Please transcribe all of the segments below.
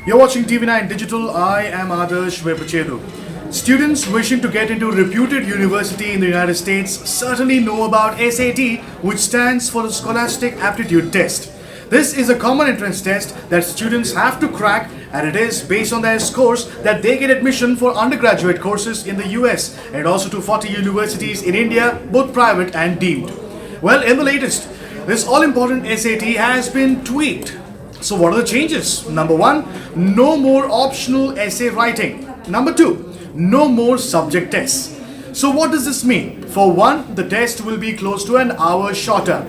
You're watching TV9 Digital. I am Adarsh Vepachedu. Students wishing to get into a reputed university in the United States certainly know about SAT, which stands for the Scholastic Aptitude Test. This is a common entrance test that students have to crack, and it is based on their scores that they get admission for undergraduate courses in the US and also to 40 universities in India, both private and deemed. Well, in the latest, this all important SAT has been tweaked. So, what are the changes? Number one, no more optional essay writing. Number two, no more subject tests. So, what does this mean? For one, the test will be close to an hour shorter.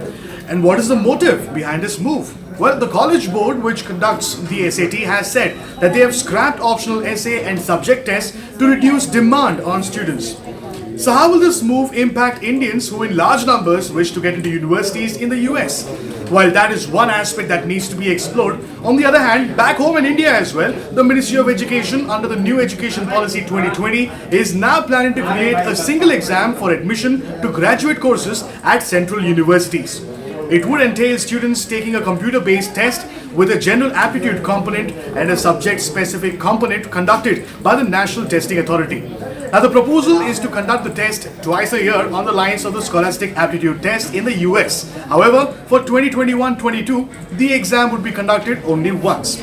And what is the motive behind this move? Well, the College Board, which conducts the SAT, has said that they have scrapped optional essay and subject tests to reduce demand on students. So, how will this move impact Indians who, in large numbers, wish to get into universities in the US? While that is one aspect that needs to be explored, on the other hand, back home in India as well, the Ministry of Education, under the New Education Policy 2020, is now planning to create a single exam for admission to graduate courses at central universities. It would entail students taking a computer-based test with a general aptitude component and a subject-specific component conducted by the National Testing Authority. Now, the proposal is to conduct the test twice a year on the lines of the Scholastic Aptitude Test in the US. However, for 2021-22, the exam would be conducted only once.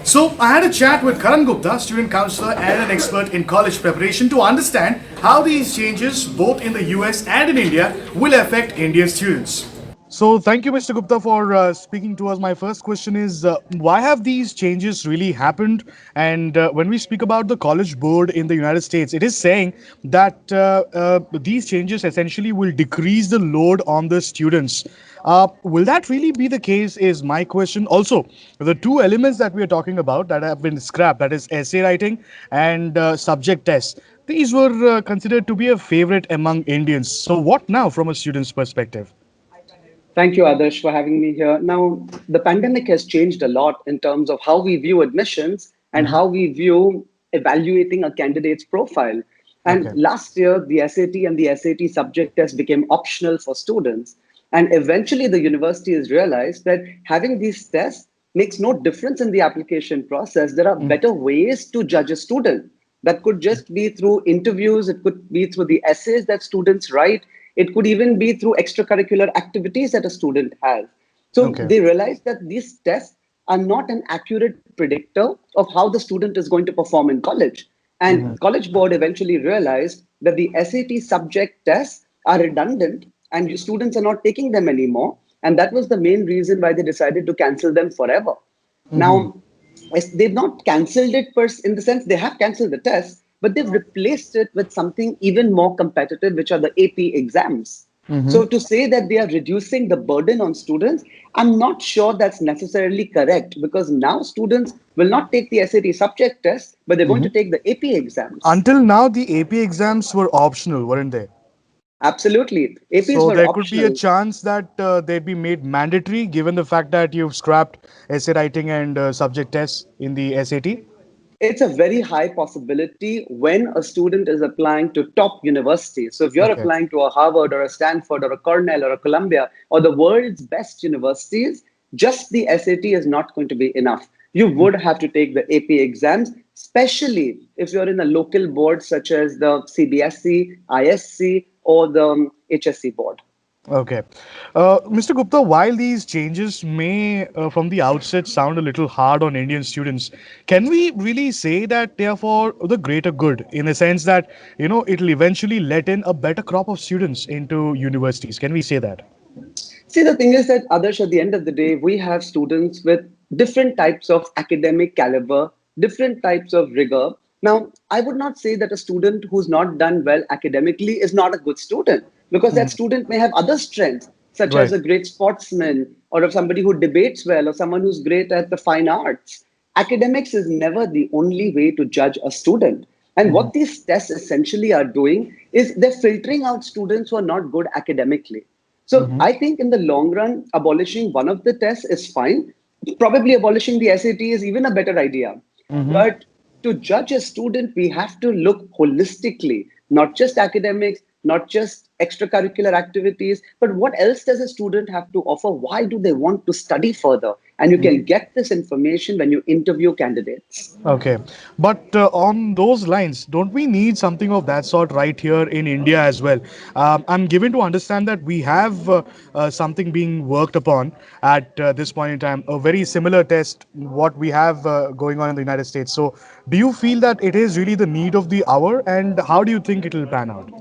So, I had a chat with Karan Gupta, student counselor and an expert in college preparation, to understand how these changes, both in the US and in India, will affect Indian students. So, thank you, Mr. Gupta, for speaking to us. My first question is why have these changes really happened? And when we speak about the College Board in the United States, it is saying that these changes essentially will decrease the load on the students. Will that really be the case? Is my question. Also, the two elements that we are talking about that have been scrapped, that is essay writing and subject tests, these were considered to be a favorite among Indians. So, what now from a student's perspective? Thank you, Adarsh, for having me here. Now, the pandemic has changed a lot in terms of how we view admissions and how we view evaluating a candidate's profile. And Okay. last year, the SAT and the SAT subject test became optional for students. And eventually, the university has realized that having these tests makes no difference in the application process. There are better ways to judge a student. That could just be through interviews, it could be through the essays that students write, it could even be through extracurricular activities that a student has. So Okay. they realize that these tests are not an accurate predictor of how the student is going to perform in college. And College Board eventually realized that the SAT subject tests are redundant and students are not taking them anymore. And that was the main reason why they decided to cancel them forever. Now, they've not cancelled it in the sense they have cancelled the test, but they've replaced it with something even more competitive, which are the AP exams. So to say that they are reducing the burden on students, I'm not sure that's necessarily correct, because now students will not take the SAT subject test, but they're going to take the AP exams. Until now, the AP exams were optional, weren't they? Absolutely. APs So were there could be a optional. chance that they'd be made mandatory given the fact that you've scrapped essay writing and subject tests in the SAT. It's a very high possibility when a student is applying to top universities. So if you're Okay. applying to a Harvard or a Stanford or a Cornell or a Columbia or the world's best universities, just the SAT is not going to be enough. You would have to take the AP exams, especially if you're in a local board such as the CBSE, ISC, or the HSC board. Okay. Mr. Gupta, while these changes may from the outset sound a little hard on Indian students, can we really say that they are for the greater good in the sense that, it'll eventually let in a better crop of students into universities? Can we say that? See, the thing is that, Adarsh, at the end of the day, we have students with different types of academic caliber, different types of rigor. Now, I would not say that a student who's not done well academically is not a good student, because that student may have other strengths, such as Right. a great sportsman, or of somebody who debates well, or someone who's great at the fine arts. Academics is never the only way to judge a student. And what these tests essentially are doing is they're filtering out students who are not good academically. So I think in the long run, abolishing one of the tests is fine. Probably abolishing the SAT is even a better idea. But to judge a student, we have to look holistically, not just academics, not just extracurricular activities, but what else does a student have to offer? Why do they want to study further? And you can get this information when you interview candidates. Okay, but on those lines, don't we need something of that sort right here in India as well? I'm given to understand that we have something being worked upon at this point in time, a very similar test what we have going on in the United States. So, do you feel that it is really the need of the hour, and how do you think it will pan out?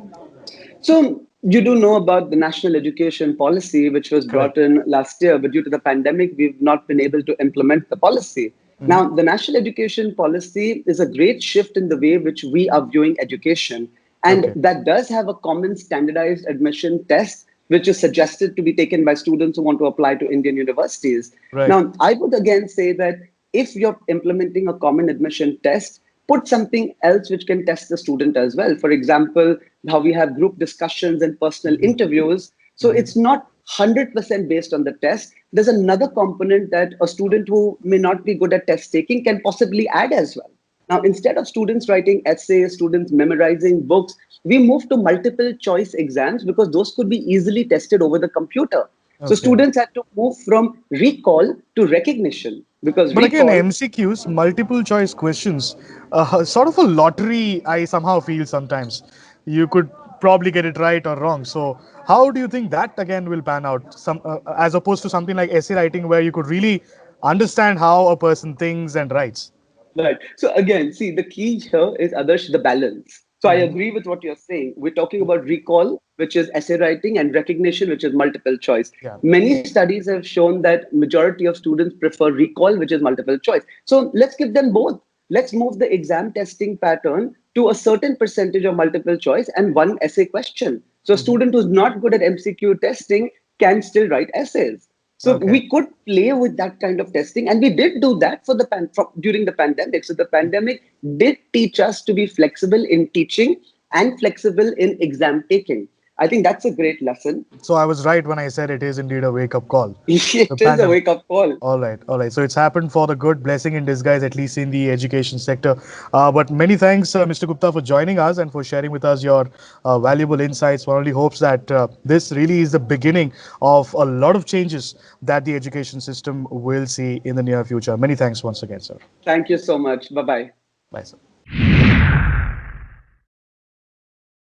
So you do know about the national education policy, which was Correct. brought in last year, but due to the pandemic, we've not been able to implement the policy. Now, the national education policy is a great shift in the way which we are viewing education. And Okay. that does have a common standardized admission test, which is suggested to be taken by students who want to apply to Indian universities. Right. Now, I would again say that if you're implementing a common admission test, put something else which can test the student as well. For example, how we have group discussions and personal interviews. So it's not 100% based on the test. There's another component that a student who may not be good at test taking can possibly add as well. Now, instead of students writing essays, students memorizing books, we move to multiple choice exams because those could be easily tested over the computer. So Okay. students had to move from recall to recognition because But again, recall. MCQs, multiple choice questions, sort of a lottery, I somehow feel sometimes. You could probably get it right or wrong. So, how do you think that again will pan out? As opposed to something like essay writing, where you could really understand how a person thinks and writes. Right. So again, see, the key here is Adarsh, the balance. So I agree with what you're saying. We're talking about recall, which is essay writing, and recognition, which is multiple choice. Yeah. Many studies have shown that majority of students prefer recall, which is multiple choice. So let's give them both. Let's move the exam testing pattern to a certain percentage of multiple choice and one essay question. So a student who's not good at MCQ testing can still write essays. So Okay. we could play with that kind of testing, and we did do that for during the pandemic. So the pandemic did teach us to be flexible in teaching and flexible in exam taking. I think that's a great lesson. So I was right when I said it is indeed a wake up call. The It is a pandemic. wake up call. All right, all right. So it's happened for the good, blessing in disguise, at least in the education sector. But many thanks, Mr. Gupta, for joining us and for sharing with us your valuable insights. One only hopes that this really is the beginning of a lot of changes that the education system will see in the near future. Many thanks once again, sir. Thank you so much. Bye bye. Bye, sir.